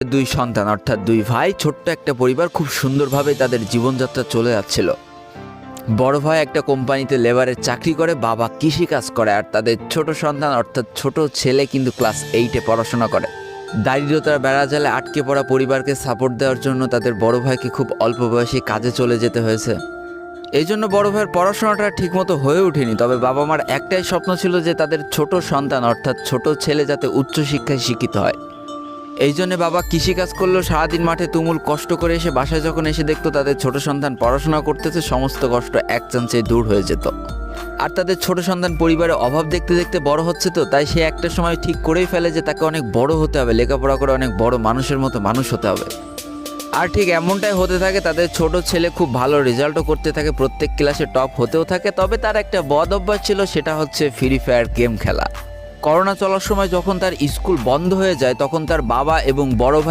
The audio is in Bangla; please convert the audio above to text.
দুই সন্তান অর্থাৎ দুই ভাই, ছোট্ট একটা পরিবার, খুব সুন্দরভাবে তাদের জীবনযাত্রা চলে যাচ্ছিল। বড় ভাই একটা কোম্পানিতে লেবারের চাকরি করে, বাবা কৃষিকাজ করে, আর তাদের ছোট সন্তান অর্থাৎ ছোট ছেলে কিন্তু ক্লাস 8-এ পড়াশোনা করে। দারিদ্রতার বেড়াজালে আটকে পড়া পরিবারকে সাপোর্ট দেওয়ার জন্য তাদের বড় ভাইকে খুব অল্প বয়সে কাজে চলে যেতে হয়েছে। এই জন্য বড় ভাইয়ের পড়াশোনাটা ঠিকমতো হয়ে ওঠেনি। তবে বাবা মার একটাই স্বপ্ন ছিল যে তাদের ছোট সন্তান অর্থাৎ ছোট ছেলে যাতে উচ্চশিক্ষায় শিক্ষিত হয়। এই জন্য বাবা কৃষিকাজ করলেও সারাদিন মাঠে তুমুল কষ্ট করে এসে বাসায় যখন এসে দেখতো তাদের ছোট সন্তান পড়াশোনা করতেছে, সমস্ত কষ্ট এক চান্সে দূর হয়ে যেত। আর তাদের ছোট সন্তান পরিবারে অভাব দেখতে দেখতে বড় হচ্ছে, তো তাই সে একটা সময় ঠিক করেই ফেলে যে তাকে অনেক বড় হতে হবে, লেখাপড়া করে অনেক বড় মানুষের মতো মানুষ হতে হবে। আর ঠিক এমনটাই হতে থাকে। তাদের ছোট ছেলে খুব ভালো রেজাল্টও করতে থাকে, প্রত্যেক ক্লাসে টপ হতেও থাকে। তবে তার একটা বদ অভ্যাস ছিল, সেটা হচ্ছে ফ্রি ফায়ার গেম খেলা। করোনা চলার সময় যখন তার স্কুল বন্ধ হয়ে যায়, তখন তার বাবা এবং বড় ভাই